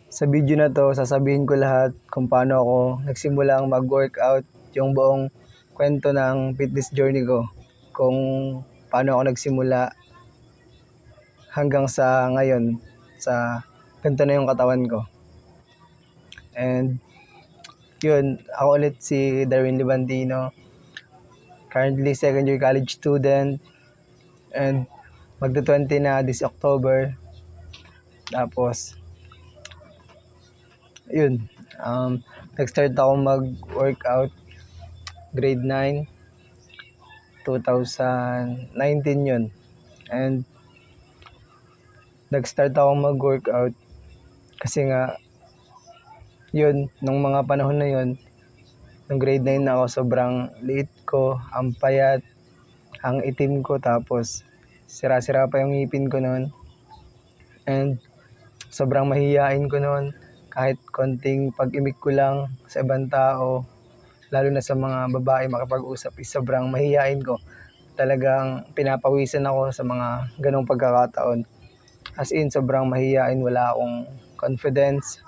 Sa video na 'to, sasabihin ko lahat kung paano ako nagsimulang mag-workout, yung buong kwento ng fitness journey ko. Kung paano ako nagsimula hanggang sa ngayon, sa ganito na yung katawan ko. And yun, ako ulit si Darwin Libantino, currently second year college student, and magto-20 na this October. Tapos, yun, nag-start ako mag-workout grade 9, 2019 yun. And nag-start ako mag-workout kasi nga, yun, nung mga panahon na yun, nung grade 9 na ako, sobrang liit ko, ang payat, ang itim ko, tapos sira-sira pa yung ngipin ko noon. And sobrang mahihain ko noon, kahit konting pag-imik ko lang sa ibang tao, lalo na sa mga babae makapag-usap, sobrang mahihain ko. Talagang pinapawisan ako sa mga ganong pagkakataon. As in, sobrang mahihain, wala akong confidence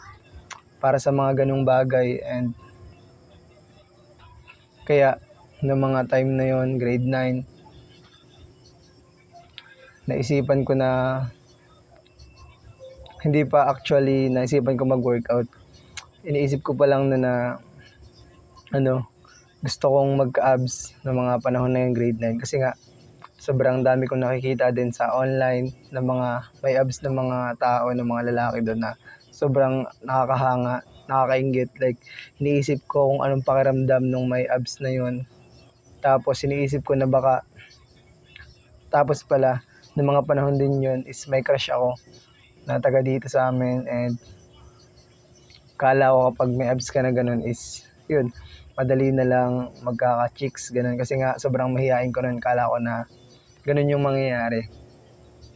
para sa mga ganong bagay. And kaya, noong mga time na yon, grade 9, naisipan ko na, hindi pa actually naisipan ko mag-workout. Iniisip ko pa lang na gusto kong magka-abs ng mga panahon na yung grade 9. Kasi nga, sobrang dami kong nakikita din sa online ng mga may abs ng mga tao, ng mga lalaki doon na sobrang nakakahanga, nakakainggit. Like, iniisip ko kung anong pakiramdam nung may abs na yun. Tapos, iniisip ko na baka, tapos pala, ng mga panahon din yun is may crush ako na taga dito sa amin. And kala ko kapag may abs ka na ganun is, yun, madali na lang magkaka-chicks, ganun. Kasi nga, sobrang mahihain ko nun, kala ko na ganun yung mangyayari.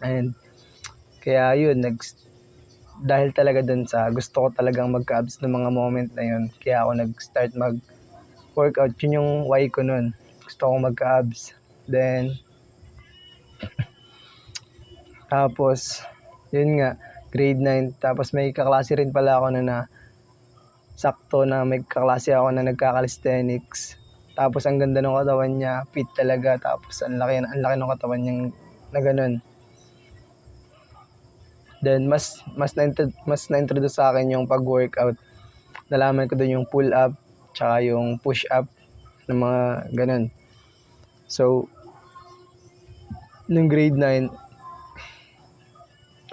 And kaya yun, dahil talaga dun sa gusto ko talagang magka-abs ng mga moment na yun, kaya ako nag-start mag-workout. Yun yung why ko nun. Gusto ko magka-abs. Then, tapos, yun nga, grade 9. Tapos may kaklase rin pala ako na sakto na may kaklase ako na nagka-calisthenics. Tapos ang ganda ng katawan niya, fit talaga. Tapos ang laki ng katawan niya na ganun. Then mas na-introduce sa akin yung pag-workout. Nalaman ko doon yung pull-up, tsaka yung push-up, ng mga ganun. So, nung grade 9,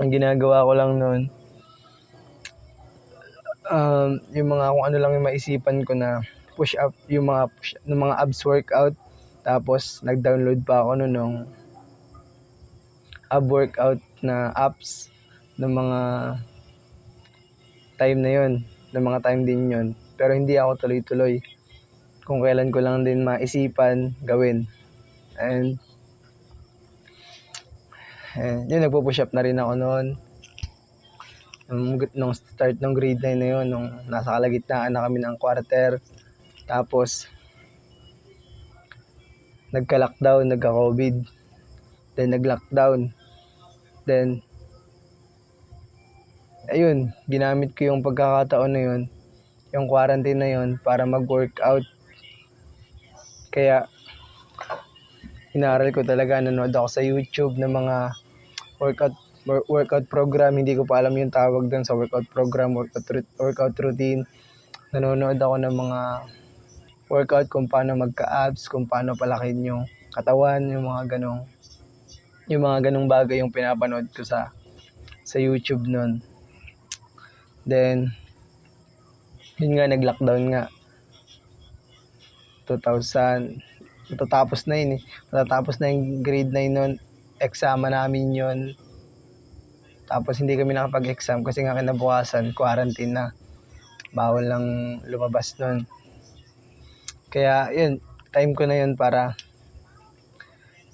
ang ginagawa ko lang noon, yung mga kung ano lang yung maisipan ko na push-up, yung mga abs workout. Tapos, nag-download pa ako noon ng ab workout na apps ng mga time na yun, ng mga time din yun. Pero hindi ako tuloy-tuloy. Kung kailan ko lang din maisipan gawin. And yun, nagpo-push up na rin ako noon. Nung start ng grade 9 na yun, nung nasa kalagitnaan na kami ng quarter. Tapos, nagka-lockdown, nagka-COVID. Then, nag-lockdown. Then, ayun, ginamit ko yung pagkakataon na yun, yung quarantine na yun, para mag-workout. Kaya, inaral ko talaga, nanood ako sa YouTube ng mga workout program. Hindi ko pa alam yung tawag doon sa workout program, workout routine. Nanonood ako ng mga workout kung paano magka-abs, kung paano palakin yung katawan, yung mga ganong bagay yung pinapanood ko sa YouTube noon. Then, yun nga, nag-lockdown nga. 2000, matatapos na yun eh. Matatapos na yung grade 9 noon. Eksama namin yun. Tapos hindi kami nakapag-exam kasi nga kinabukasan, quarantine na. Bawal lang lumabas noon. Kaya yun, time ko na yun para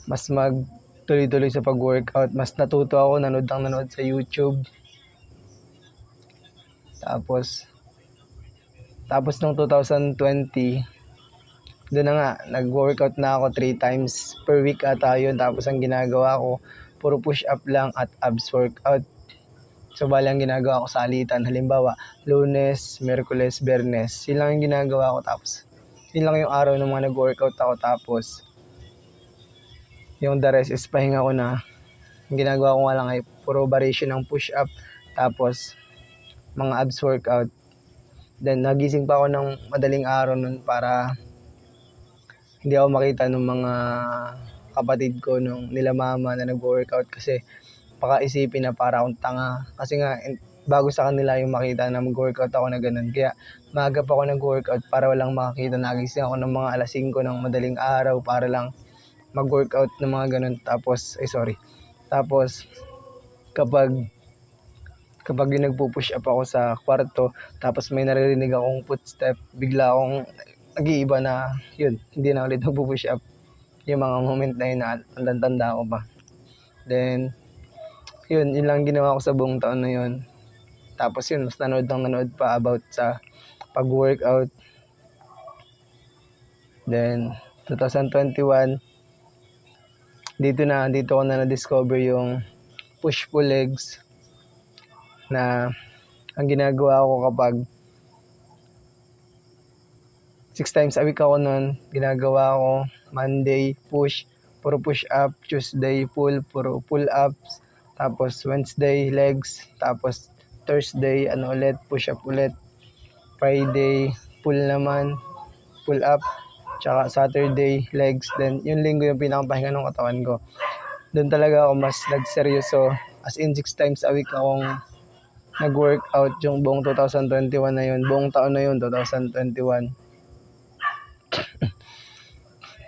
mas magtuloy-tuloy sa pag-workout. Mas natuto ako, nanood sa YouTube. Tapos nung 2020, doon na nga, nag-workout na ako 3 times per week ata yun. Tapos ang ginagawa ko, puro push-up lang at abs workout. So bali ang ginagawa ko sa alitan, halimbawa Lunes, Miyerkules, Biyernes, yun lang yung ginagawa ko, tapos yun lang yung araw ng mga nag-workout ako, tapos yung the rest is pahinga ko na. Ang ginagawa ko nga lang ay puro variation ng push up, tapos mga abs workout. Then nagising pa ako ng madaling araw nun para hindi ako makita ng mga kapatid ko nung nila mama na nag-workout, kasi baka isipin na para akong tanga. Kasi nga bago sa kanila yung makita na mag-workout ako na ganun. Kaya maaga pa ako nag-workout para walang makakita. Nagising ako ng mga alas 5 ng madaling araw para lang mag-workout ng mga ganun. Tapos kapag yung nagpo-push up ako sa kwarto, tapos may naririnig akong footstep, bigla akong nag-iiba na yun, hindi na ulit magpo-push up. Yung mga moment na yun na tanda ko pa. Then yun lang ginawa ko sa buong taon na yun. Tapos yun, mas nanood pa about sa pag-workout. Then 2021, dito ko na na-discover yung push-pull legs, na ang ginagawa ko kapag 6 times a week ako nun, ginagawa ko Monday push, puro push up, Tuesday pull, puro pull ups, tapos Wednesday legs, tapos Thursday ulit, push up ulit, Friday pull naman, pull up, tsaka Saturday legs. Then yung linggo yung pinakapahinga ng katawan ko. Doon talaga ako mas nagseryoso, as in 6 times a week akong nag-workout yung buong 2021 na yun, buong taon na yun, 2021.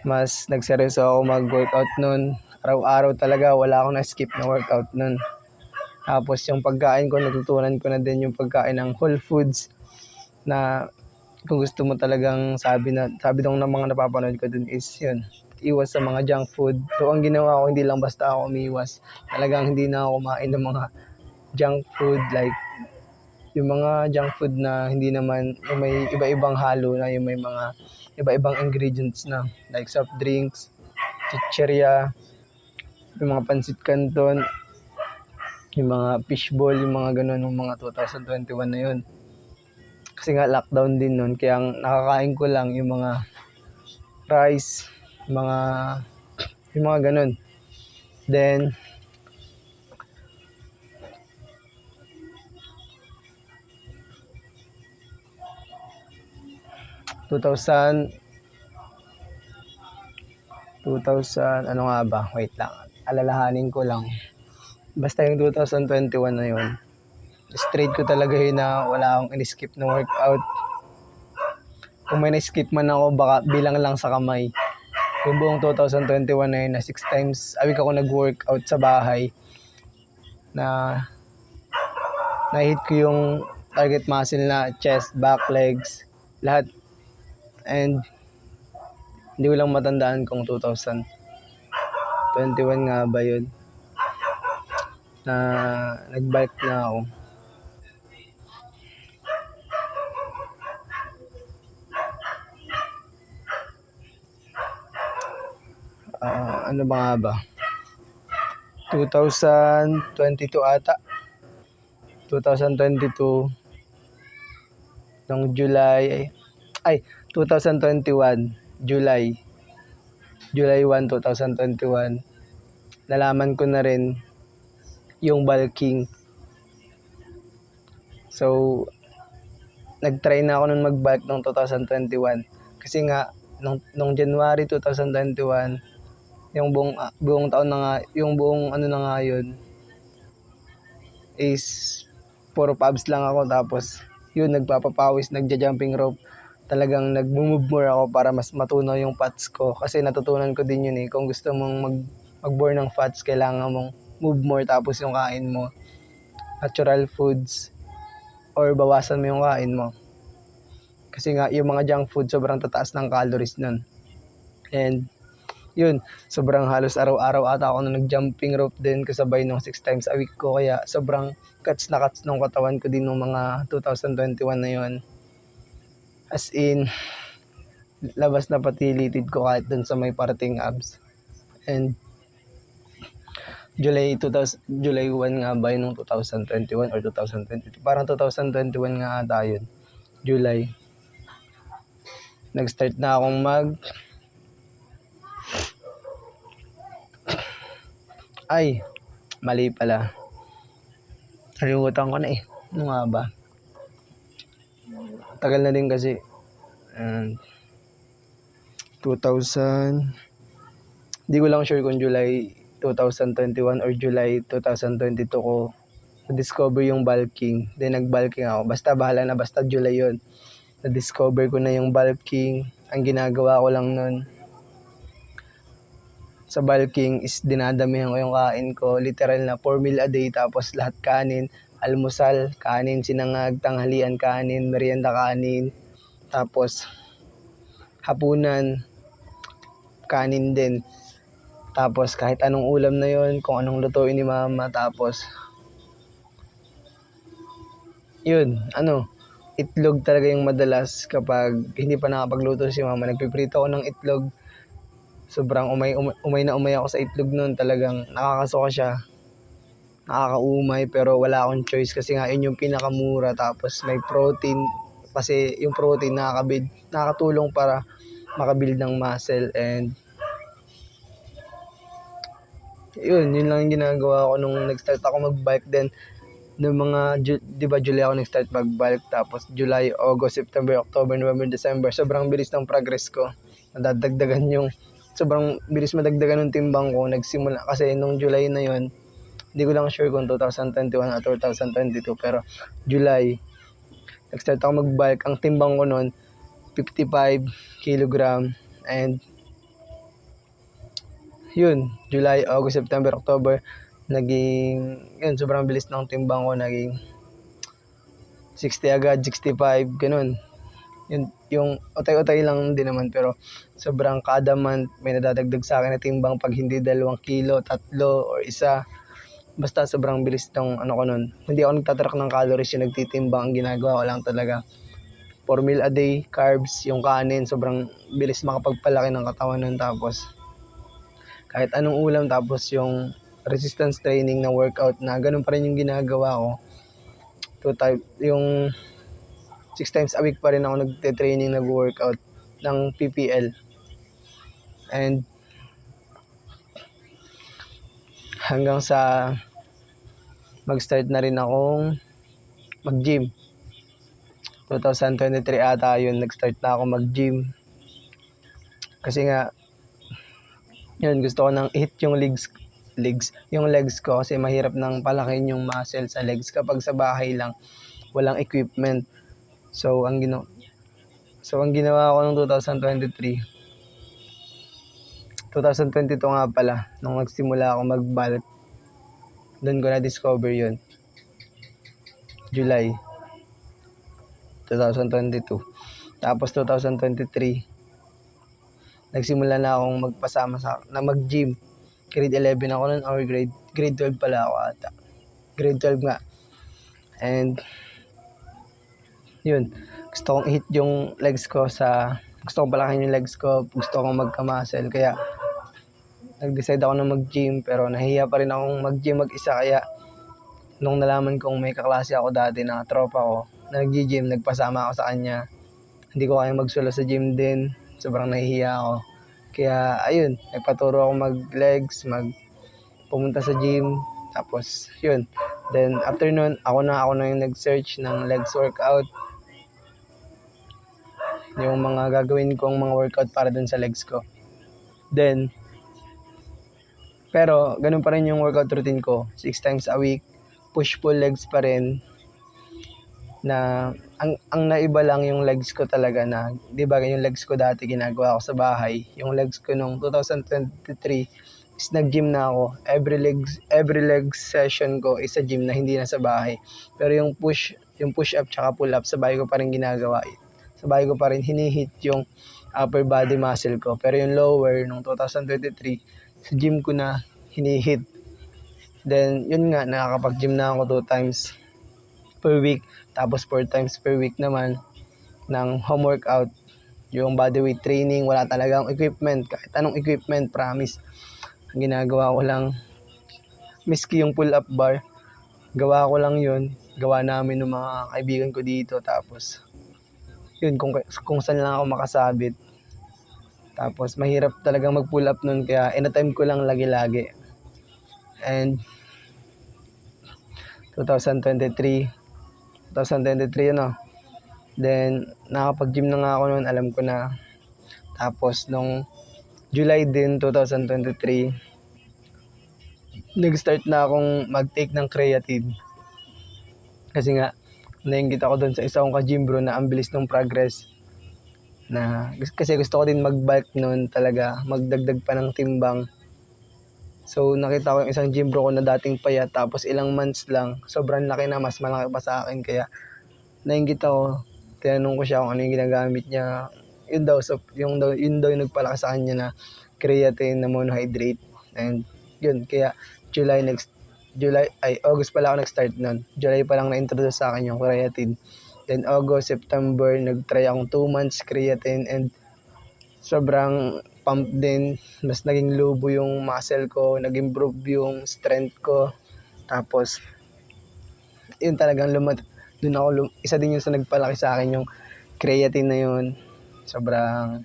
Mas nagseryoso ako mag-workout nun. Araw-araw talaga, wala akong na-skip na workout nun. Tapos yung pagkain ko, natutunan ko na din yung pagkain ng whole foods, na kung gusto mo talagang sabi daw ng mga napapanood ko dun is yun, iwas sa mga junk food. So ang ginawa ko, hindi lang basta ako umiwas, talagang hindi na ako kumain ng mga junk food, like yung mga junk food na hindi naman, yung may iba-ibang halo na, yung may mga iba-ibang ingredients na, like soft drinks, chicheria, yung mga pansit canton, yung mga fishball, yung mga ganun, yung mga 2021 na yun. Kasi nga lockdown din nun, kaya nakakain ko lang yung mga rice, yung mga ganun. Then 2000 ano nga ba, wait lang, alalahanin ko lang. Basta yung 2021 na yun, straight ko talaga yun na wala akong in-skip na workout. Kung may na-skip man ako, baka bilang lang sa kamay. Yung buong 2021 na yun, na 6 times a week ako nag-workout sa bahay, na na-hit ko yung target muscle na chest, back, legs, lahat. And hindi ko lang matandaan kung 2021 nga ba yun na nag-bike na ako. Ano ba nga ba? 2022 ata. 2022 nung July 2021 July 1, 2021, nalaman ko na rin yung bulking. So nag-try na ako nung mag-bulk noong 2021, kasi nga nung January 2021, yung buong taon na nga, yung buong ano na nga yun is puro abs lang ako. Tapos yun, nagpapapawis, nagja-jumping rope, talagang nag-move more ako para mas matunaw yung fats ko. Kasi natutunan ko din yun kung gusto mong mag-burn ng fats, kailangan mong move more, tapos yung kain mo natural foods or bawasan mo yung kain mo. Kasi nga yung mga junk food, sobrang tataas ng calories nun. And yun, sobrang halos araw-araw ata ako na nag-jumping rope din, kasabay nung 6 times a week ko. Kaya sobrang cuts nung katawan ko din nung mga 2021 na yun. As in, labas na pati litid ko kahit dun sa may parating abs. And July 1 nga ba yun nung 2021 or 2022? Parang 2021 nga ata yun. July. Nag-start na akong mali pala. Nalimutan ko na eh. Ano nga ba? Tagal na din kasi. 2000. Hindi ko lang sure kung July 2021 or July 2022 ko na-discover yung bulking. Then nag-bulking ako. Basta bahala na, basta July yun. Na-discover ko na yung bulking. Ang ginagawa ko lang nun sa bulking is dinadamihan ko yung kain ko. Literal na 4 meal a day, tapos lahat kanin. Almusal, kanin, sinangag, tanghalian, kanin, merienda, kanin. Tapos hapunan, kanin din. Tapos kahit anong ulam na yon, kung anong lutuin ni mama. Tapos yun, itlog talaga yung madalas kapag hindi pa nakapagluto si mama. Nagpiprito ako ng itlog. Sobrang umay na umay ako sa itlog nun. Talagang nakakasuka siya. Nakakaumay, pero wala akong choice kasi nga yun yung pinakamura. Tapos may protein. Kasi yung protein nakakatulong para makabuild ng muscle. And yun lang yung ginagawa ko nung nag-start ako mag-bike. Then noong mga, di ba July ako nag-start mag-bike, tapos July, August, September, October, November, December, sobrang bilis ng progress ko. Sobrang bilis madagdagan ng timbang ko. Nagsimula, kasi nung July na yon, hindi ko lang sure kung 2021 o 2022, pero July, nag-start ako mag-bike. Ang timbang ko noon, 55 kilogram. And yun, July, August, September, October, sobrang bilis ng timbang ko. Naging 60 agad, 65, ganun. Yung utay-utay lang din naman, pero sobrang kada month may nadadagdag sa akin na timbang, pag hindi 2 kilo, 3 or 1. Basta sobrang bilis ng ko nun. Hindi ako nagtatrack ng calories, yung nagtitimbang. Ang ginagawa ko lang talaga 4 meal a day, carbs, yung kanin. Sobrang bilis makapagpalaki ng katawan nun. Tapos kahit anong ulam, tapos yung resistance training na workout na ganun pa rin yung ginagawa ko. Yung 6 times a week pa rin ako nagte-training, nag-workout ng PPL. And hanggang sa mag-start na rin akong mag-gym. 2023 ata yun, nag-start na ako mag-gym. Kasi nga, yun, gusto ko nang hit yung legs ko, kasi mahirap nang palakin yung muscle sa legs kapag sa bahay lang, walang equipment. So ang ginawa ko noong 2022 nga pala, nung nagsimula ako mag-bulk, doon ko na-discover yun. July 2022. Tapos 2023, nagsimula na akong magpasama na mag-gym. Grade 11 ako nun, or grade 12 pala ako ata. Grade 12 nga. And yun, gusto kong hit yung legs ko gusto kong palakin yung legs ko, gusto kong magka-muscle. Kaya nag-decide ako na mag-gym, pero nahiya pa rin akong mag-gym mag-isa. Kaya nung nalaman kong may kaklase ako dati na tropa ko na nag-gym, nagpasama ako sa kanya. Hindi ko kaya magsolo sa gym din, sobrang nahihiya ako. Kaya ayun, nagpaturo ako mag-legs, pumunta sa gym. Tapos yun, then after nun, ako na yung nag-search ng legs workout, yung mga gagawin kong mga workout para dun sa legs ko. Then pero ganun pa rin yung workout routine ko, 6 times a week, push-pull legs pa rin. Na ang naiba lang yung legs ko talaga, na 'di ba yung legs ko dati ginagawa ko sa bahay. Yung legs ko nung 2023 is nag-gym na ako. Every legs session ko is sa gym na, hindi na sa bahay. Pero yung push up tsaka pull up sa bahay ko pa rin ginagawa. Sa bahay ko pa rin hinihit yung upper body muscle ko. Pero yung lower nung 2023 sa gym ko na hinihit. Then yun nga, nakakapag-gym na ako 2 times per week. Tapos 4 times per week naman ng home workout, yung bodyweight training. Wala talagang equipment, kahit anong equipment, promise. Ang ginagawa ko lang, miski yung pull-up bar, gawa ko lang yun. Gawa namin ng mga kaibigan ko dito. Tapos, yun, kung saan lang ako makasabit. Tapos, mahirap talagang mag-pull up nun. Kaya, in-attempt ko lang lagi-lagi. And, 2023, ano. Then, nakapag-gym na nga ako noon. Alam ko na. Tapos, nung July din, 2023, nag-start na akong mag-take ng creatine. Kasi nga, nainggit ako doon sa isa kong ka-gym bro na ang bilis ng progress. Kasi gusto ko din mag-bulk noon talaga, magdagdag pa ng timbang. So, nakita ko yung isang gym bro ko na dating payat, tapos ilang months lang, sobrang laki na, mas malaki pa sa akin. Kaya, nainggit ako, tinanong ko siya kung ano yung ginagamit niya. Yun daw yung nagpalaki sa kanya na creatine na monohydrate. And yun, kaya August pala ako nag-start nun. July pa lang na-introduce sa akin yung creatine. Then August, September, nag-try akong 2 months creatine and sobrang pump din. Mas naging lubo yung muscle ko, nag-improve yung strength ko. Tapos, yun talagang isa din yung sa nagpalaki sa akin yung creatine na yun. Sobrang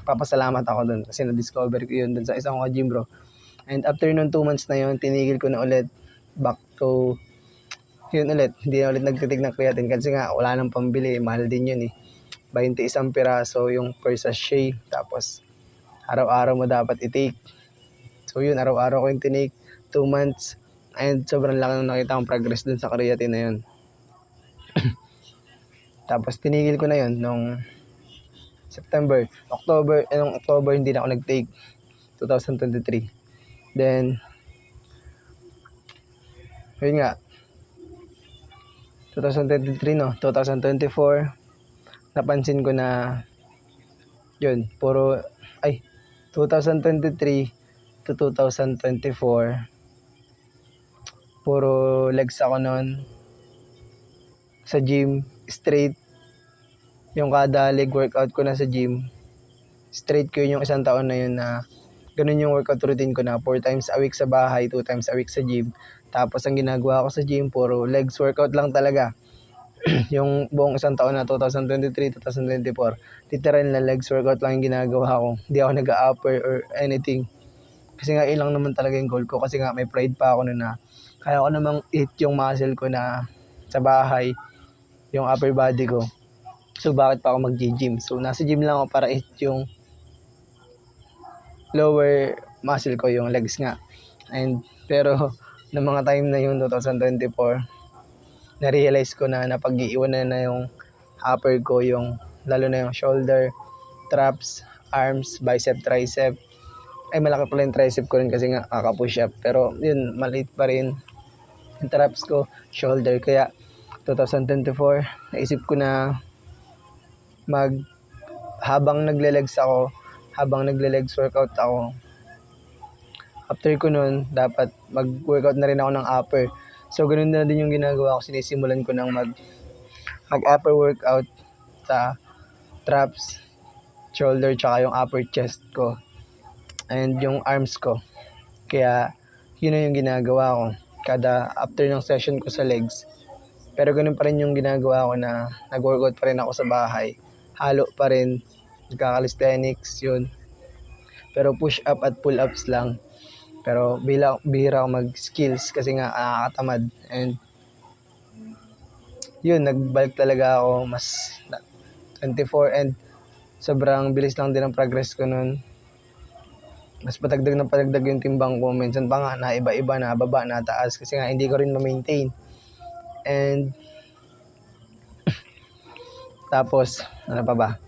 papasalamat ako dun kasi na-discover ko yun dun sa isang ka-gym bro. And after nung 2 months na yun, tinigil ko na ulit. Back to, yun ulit. Hindi na ulit nagtitig ng creatine kasi nga wala nang pambili. Mahal din yun 21 piraso yung per sachet. Tapos, araw-araw mo dapat i-take. So yun, araw-araw ko yung tinake. 2 months. And sobrang laki nung nakita kong progress dun sa creatine na yun. Tapos, tinigil ko na yun nung October hindi na ako nag-take. 2023. Then, yun nga, 2024, napansin ko na, 2023 to 2024, puro legs ako nun, sa gym, straight, yung kada leg workout ko na sa gym, straight ko yun yung isang taon na yun na, ganun yung workout routine ko na 4 times a week sa bahay, 2 times a week sa gym. Tapos ang ginagawa ko sa gym, puro legs workout lang talaga. Yung buong isang taon na 2023, 2024, literal na legs workout lang yung ginagawa ko. Hindi ako nag-upper or anything. Kasi nga ilang naman talaga yung goal ko. Kasi nga may pride pa ako na kaya ko namang hit yung muscle ko na sa bahay, yung upper body ko. So bakit pa ako mag-gym? So nasa gym lang ako para hit yung lower muscle ko, yung legs nga. Pero ng mga time na yun, 2024, na-realize ko na napag-iiwanan na yung upper ko, yung lalo na yung shoulder, traps, arms, bicep, tricep. Ay, malaki pala yung tricep ko rin kasi nga kaka-push up. Pero yun, maliit pa rin yung traps ko, shoulder. Kaya 2024, naisip ko na habang nagle-legs workout ako, after ko nun, dapat mag-workout na rin ako ng upper. So, ganun na din yung ginagawa ko. Sinisimulan ko ng mag-upper workout sa traps, shoulder, tsaka yung upper chest ko. And yung arms ko. Kaya, yun na yung ginagawa ko. After ng session ko sa legs. Pero ganun pa rin yung ginagawa ko na nag-workout pa rin ako sa bahay. Halo pa rin. Nagka-calisthenics, yun. Pero push-up at pull-ups lang. Pero bihira ako mag-skills kasi nga nakakatamad. And yun, nag-bulk talaga ako mas 24 and sobrang bilis lang din ang progress ko nun. Mas patagdag yung timbang ko. Minsan pa nga na iba-iba, na baba, na taas kasi nga hindi ko rin ma-maintain. And tapos, ano pa ba?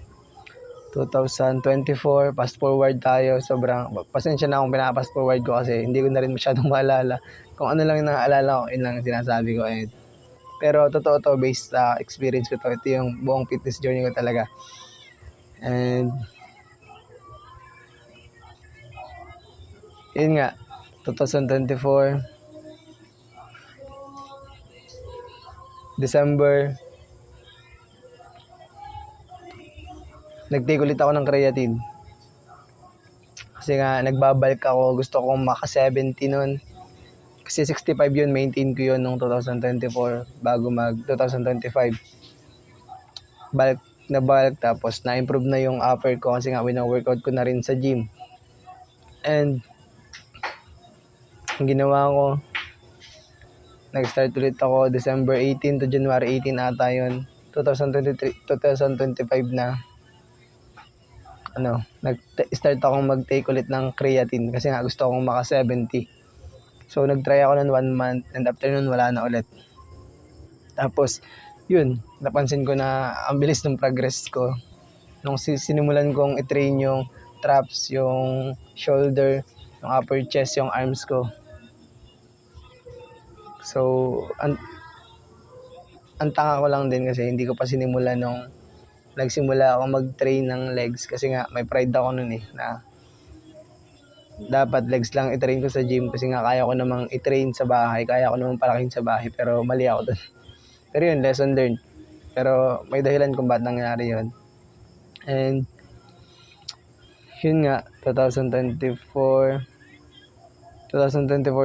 2024, fast forward tayo. Sobrang, pasensya na akong pinapa-fast forward ko kasi hindi ko na rin masyadong maalala. Kung ano lang yung naaalala ko, yun lang yung sinasabi ko. Pero totoo to, based sa experience ko to. Ito yung buong fitness journey ko talaga. And, yun nga, 2024, December, nag-take ulit ako ng creatine. Kasi nga, nagbabalk ako. Gusto kong maka-70 nun. Kasi 65 yun, maintain ko yun nung 2024 bago mag 2025. Bulk, tapos na-improve na yung upper ko kasi nga wina-workout ko na rin sa gym. And ang ginawa ko, nag-start ulit ako December 18 to January 18 ata yun. 2025 na nag-start akong mag-take ulit ng creatine kasi nga gusto akong maka 70. So nag-try ako nun 1 month and after nun wala na ulit. Tapos yun, napansin ko na ang bilis ng progress ko nung sinimulan kong i-train yung traps, yung shoulder, yung upper chest, yung arms ko. So ang tanga ko lang din kasi hindi ko pa sinimulan nung nagsimula ako mag-train ng legs kasi nga may pride ako nun na dapat legs lang i-train ko sa gym kasi nga kaya ko namang i-train sa bahay, kaya ko namang palakin sa bahay pero mali ako dun. Pero yun, lesson learned. Pero may dahilan kung ba't nangyari yun. And yun nga, 2024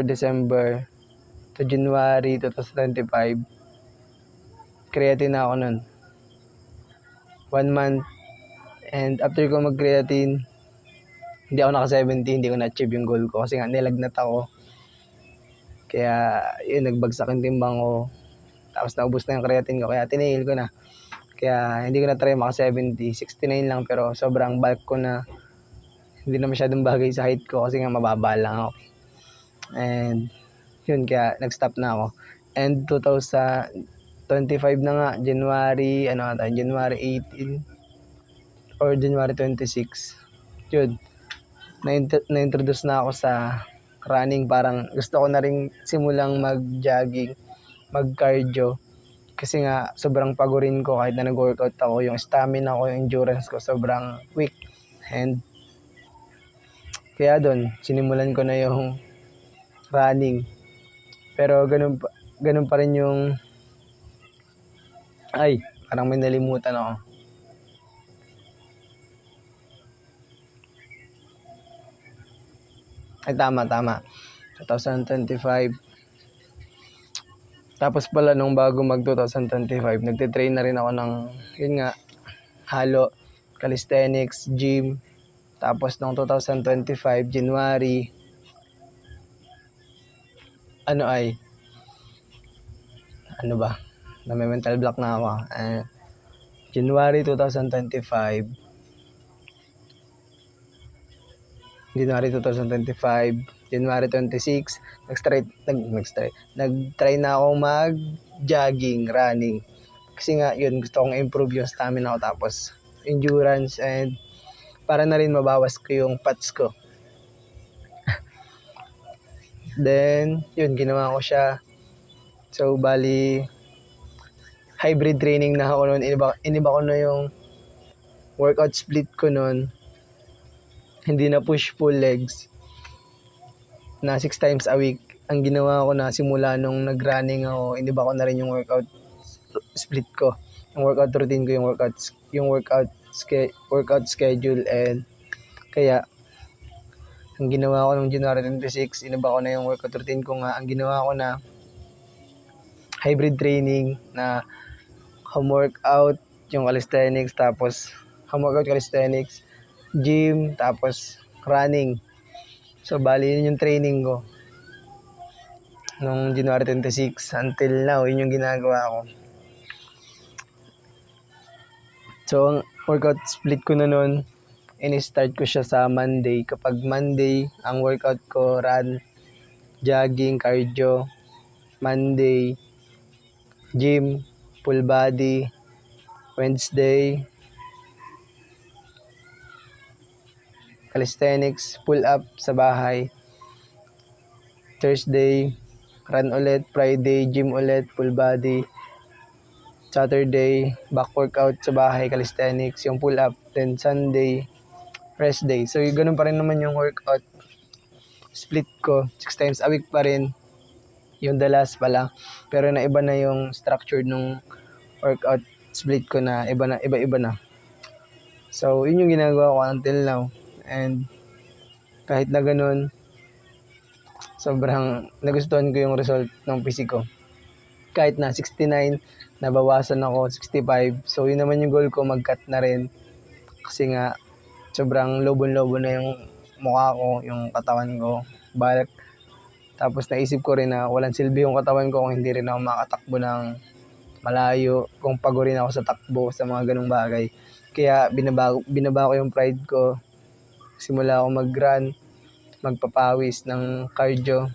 December to January 2025, creatine na ako nun. 1 month. And after ko mag-creatine, hindi ako naka-70, hindi ko na-achieve yung goal ko kasi nga nilagnat ako. Kaya yun, nagbagsak yung timbang ko. Tapos naubos na yung creatine ko, kaya tinail ko na. Kaya hindi ko na try maka-70, 69 lang pero sobrang bulk ko na. Hindi na masyadong bagay sa height ko kasi nga mababa lang ako. And yun, kaya nag-stop na ako. And 2025 na nga, January 18 or January 26. Yun, na-introduce na ako sa running. Parang gusto ko na rin simulang mag-jogging, mag-cardio. Kasi nga, sobrang pagurin ko kahit na nag-workout ako. Yung stamina ko, yung endurance ko, sobrang weak. And kaya doon, sinimulan ko na yung running. Pero ganun pa rin yung parang may nalimutan ako. Tama. 2025. Tapos pala nung bago mag 2025, nagte-train na rin ako ng, yun nga, halo, calisthenics, gym. Tapos nung 2025, January, may mental block na ako. January 2025, January 26, nag-try na ako mag-jogging, running. Kasi nga, yun, gusto kong improve yung stamina ko tapos endurance and para na rin mabawas ko yung fats ko. Then, yun, ginawa ko siya. So, bali, hybrid training na ako noon. Iniba ko na yung workout split ko noon. Hindi na push-pull legs na 6 times a week. Ang ginawa ko na simula nung nag-running ako, iniba ko na rin yung workout split ko. Yung workout routine ko, yung workout schedule. And kaya ang ginawa ko nung January 26, iniba ko na yung workout routine ko nga. Ang ginawa ko na hybrid training na home workout, yung calisthenics, tapos home workout, calisthenics, gym, tapos running. So, bali yun yung training ko nung January 26 until now, yun yung ginagawa ko. So, ang workout split ko na nun, in-start ko siya sa Monday. Kapag Monday, ang workout ko, run, jogging, cardio. Monday, gym, full body. Wednesday, calisthenics, pull up sa bahay. Thursday, run ulit. Friday, gym ulit, full body. Saturday, back workout sa bahay, calisthenics, yung pull up. Then Sunday, rest day. So, ganun pa rin naman yung workout split ko. 6 times a week pa rin. Yung the last pala. Pero naiba na yung structure nung workout split ko na iba-iba na. So, yun yung ginagawa ko until now. And kahit na ganun, sobrang nagustuhan ko yung result ng physique ko. Kahit na 69, nabawasan ako 65. So yun naman yung goal ko, mag-cut na rin. Kasi nga, sobrang lobon-lobo na yung mukha ko, yung katawan ko, balak. Tapos naisip ko rin na walang silbi yung katawan ko kung hindi rin ako makatakbo ng malayo, kung pagod rin ako sa takbo, sa mga ganung bagay. Kaya binabago ko yung pride ko. Simula ako mag-run, magpapawis ng cardio.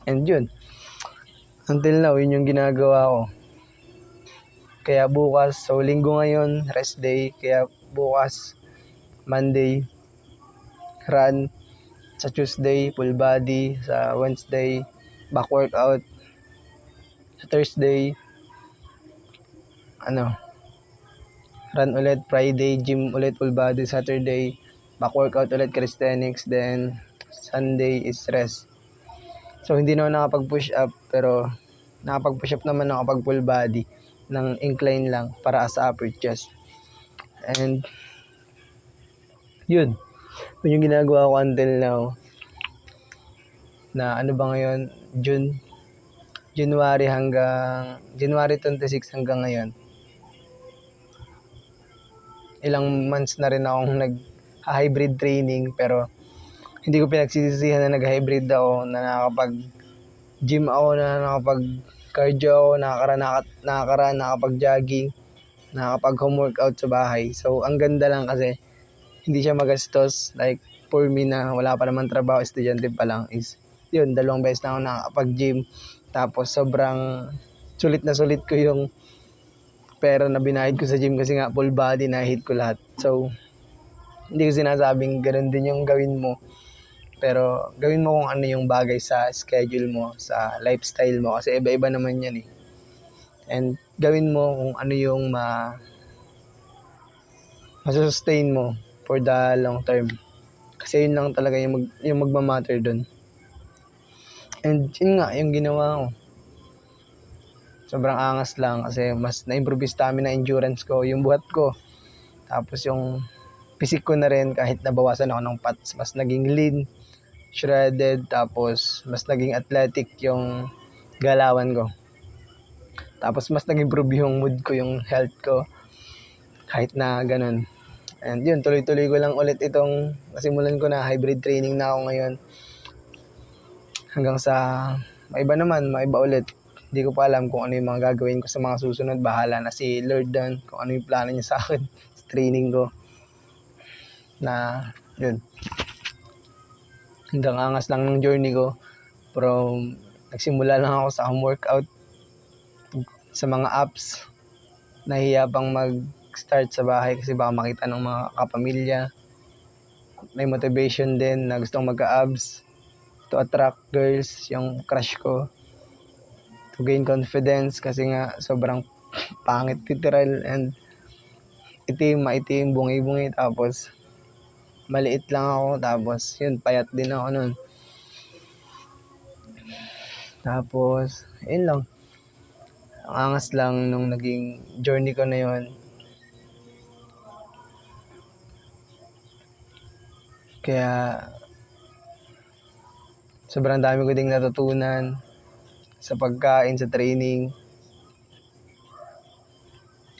And yun, until now, yun yung ginagawa ko. Kaya bukas, so linggo ngayon, rest day. Kaya bukas, Monday, run. Sa Tuesday, full body. Sa Wednesday, back workout. Sa Thursday, run ulit. Friday, gym ulit, full body. Saturday, back workout ulit, calisthenics. Then, Sunday is rest. So, hindi na ako nakapag-push up, pero nakapag-push up naman ako pag full body ng incline lang para sa upper chest. And, yun yung ginagawa ko until now. Na ano ba ngayon? January 26 hanggang ngayon. Ilang months na rin akong nag-hybrid training, pero hindi ko pinagsisisihan na nag-hybrid ako, na nakakapag-gym ako, na nakakapag-cardio ako, nakakaran, nakakapag-jogging, nakakapag-home workout sa bahay. So, ang ganda lang kasi hindi siya magastos. Like, for me na wala pa naman trabaho, estudyante pa lang, is yun, 2 beses na ako nakakapag-gym. Tapos, sobrang sulit na sulit ko yung pera na binayad ko sa gym kasi nga full body na hit ko lahat. So, hindi ko sinasabing ganun din yung gawin mo. Pero gawin mo kung ano yung bagay sa schedule mo, sa lifestyle mo. Kasi iba-iba naman yan eh. And gawin mo kung ano yung masustain mo for the long term. Kasi yun lang talaga yung magmamatter dun. And yun nga, yung ginawa ko. Sobrang angas lang kasi mas na-improve yung stamina, endurance ko, yung buhat ko. Tapos yung physique ko na rin, kahit nabawasan ako ng fats, mas naging lean, shredded, tapos mas naging athletic yung galawan ko. Tapos mas nag-improve yung mood ko, yung health ko, kahit na ganun. And yun, tuloy-tuloy ko lang ulit itong, nasimulan ko na, hybrid training na ako ngayon. Hanggang sa, maiba ulit. Hindi ko pa alam kung ano yung mga gagawin ko sa mga susunod. Bahala na si Lord doon kung ano yung plano niya sa akin sa training ko. Na, yun. Hanggang angas lang ng journey ko. Pero, nagsimula lang ako sa home workout. Sa mga apps. Nahiya pang mag-start sa bahay kasi baka makita ng mga kapamilya. May motivation din na gustong magka-abs. To attract girls, yung crush ko. To gain confidence kasi nga sobrang pangit literal and maitim, bungi-bungi, tapos maliit lang ako, tapos yun, payat din ako nun. Tapos, yun lang. Ang angas lang nung naging journey ko na yun. Kaya, sobrang dami ko ding natutunan sa pagkain, sa training,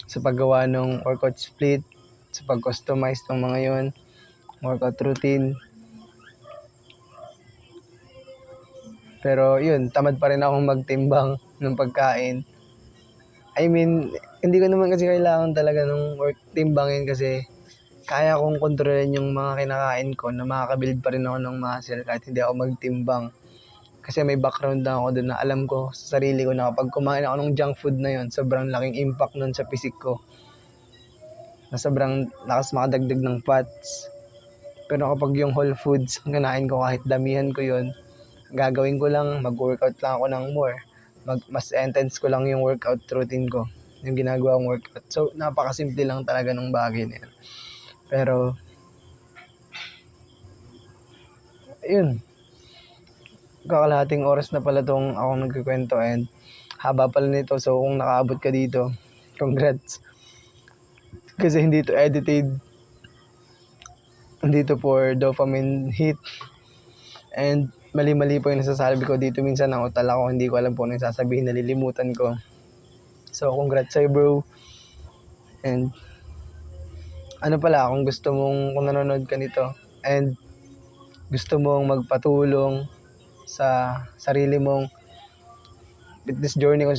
sa paggawa ng workout split, sa pag-customize ng mga yon, workout routine. Pero yun, tamad pa rin akong magtimbang ng pagkain. I mean, hindi ko naman kasi kailangan talaga ng timbangin kasi kaya kong kontrolin yung mga kinakain ko na makakabuild pa rin ako ng muscle kahit hindi ako magtimbang. Kasi may background na ako doon na alam ko sa sarili ko na kapag kumain ako ng junk food na yon, sobrang laking impact nun sa physique ko. Na sobrang lakas makadagdag ng fats. Pero kapag yung whole foods, kinain ko kahit damihan ko yon, gagawin ko lang, mag-workout lang ako ng more. Mas intense ko lang yung workout routine ko, yung ginagawa kong workout. So, napakasimple lang talaga ng bagay na yan. Pero, yun. Kakalahating oras na pala tong akong nagkikwento and haba pala nito. So, kung nakaabot ka dito, congrats. Kasi hindi to edited. Hindi to for dopamine hit. And mali-mali po yung nasasabi ko dito. Minsan ang utal ako, hindi ko alam po ano yung sasabihin, nalilimutan ko. So, congrats sa'yo, bro. And, ano pala, kung nanonood ka nito, and gusto mong magpatulong sa sarili mong fitness journey,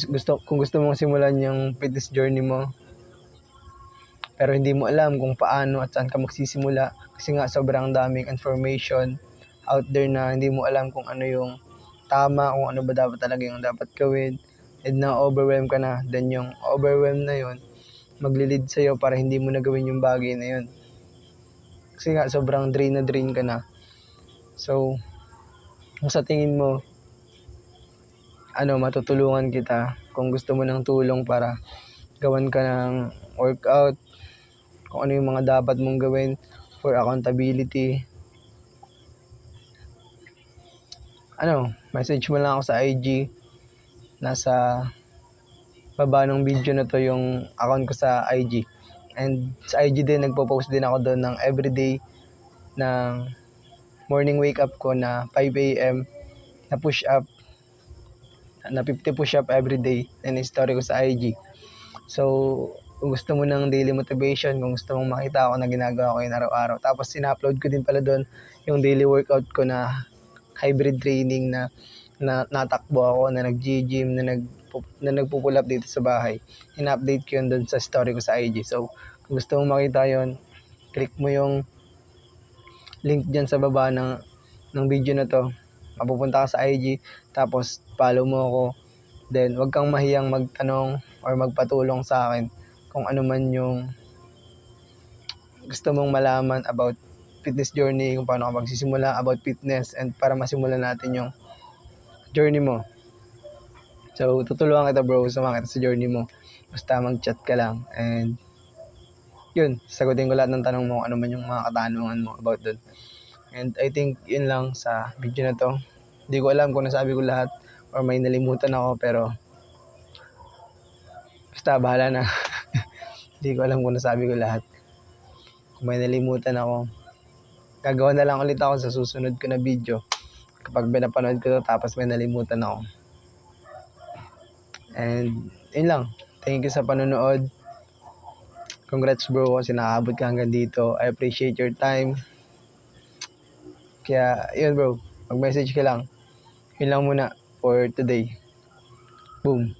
kung gusto mong simulan yung fitness journey mo, pero hindi mo alam kung paano at saan ka magsisimula, kasi nga sobrang daming information out there na hindi mo alam kung ano yung tama, kung ano ba dapat talaga yung dapat gawin, and na-overwhelm ka na, then yung overwhelm na yun, maglilid sa'yo para hindi mo na gawin yung bagay na yun. Kasi nga, sobrang drain ka na. So, kung sa tingin mo, matutulungan kita, kung gusto mo ng tulong para gawan ka ng workout, kung ano yung mga dapat mong gawin for accountability, message mo lang ako sa IG. Nasa baba ng video na to yung account ko sa IG. And sa IG din, nagpo-post din ako doon ng everyday ng morning wake up ko na 5 a.m. na push up, na 50 push up everyday, and story ko sa IG. So, kung gusto mo ng daily motivation, kung gusto mong makita ako na ginagawa ko yun araw-araw. Tapos, sina-upload ko din pala doon yung daily workout ko na hybrid training na natakbo ako, na nag-gym, na nagpo-pull up dito sa bahay. In-update ko yun doon sa story ko sa IG. So, kung gusto mong makita yun, click mo yung link dyan sa baba ng video na to. Mapupunta ka sa IG, tapos follow mo ako. Then, wag kang mahiyang magtanong or magpatulong sa akin kung ano man yung gusto mong malaman about fitness journey, kung paano ka magsisimula about fitness, and para masimulan natin yung journey mo. So, tutulungan kita, bro, sumakit sa journey mo. Basta mag-chat ka lang, and yun, sagutin ko lahat ng tanong mo, ano man yung mga katanungan mo about doon. And I think yun lang sa video na to. Hindi ko alam kung nasabi ko lahat or may nalimutan ako, pero basta bahala na. Hindi ko alam kung nasabi ko lahat. Kung may nalimutan ako, gagawa na lang ulit ako sa susunod ko na video kapag pinapanood ko to tapos may nalimutan ako. And yun lang. Thank you sa panonood. Congrats, bro, kasi nakaabot ka hanggang dito. I appreciate your time. Kaya yun, bro, mag-message ka lang. Yun lang muna for today. Boom.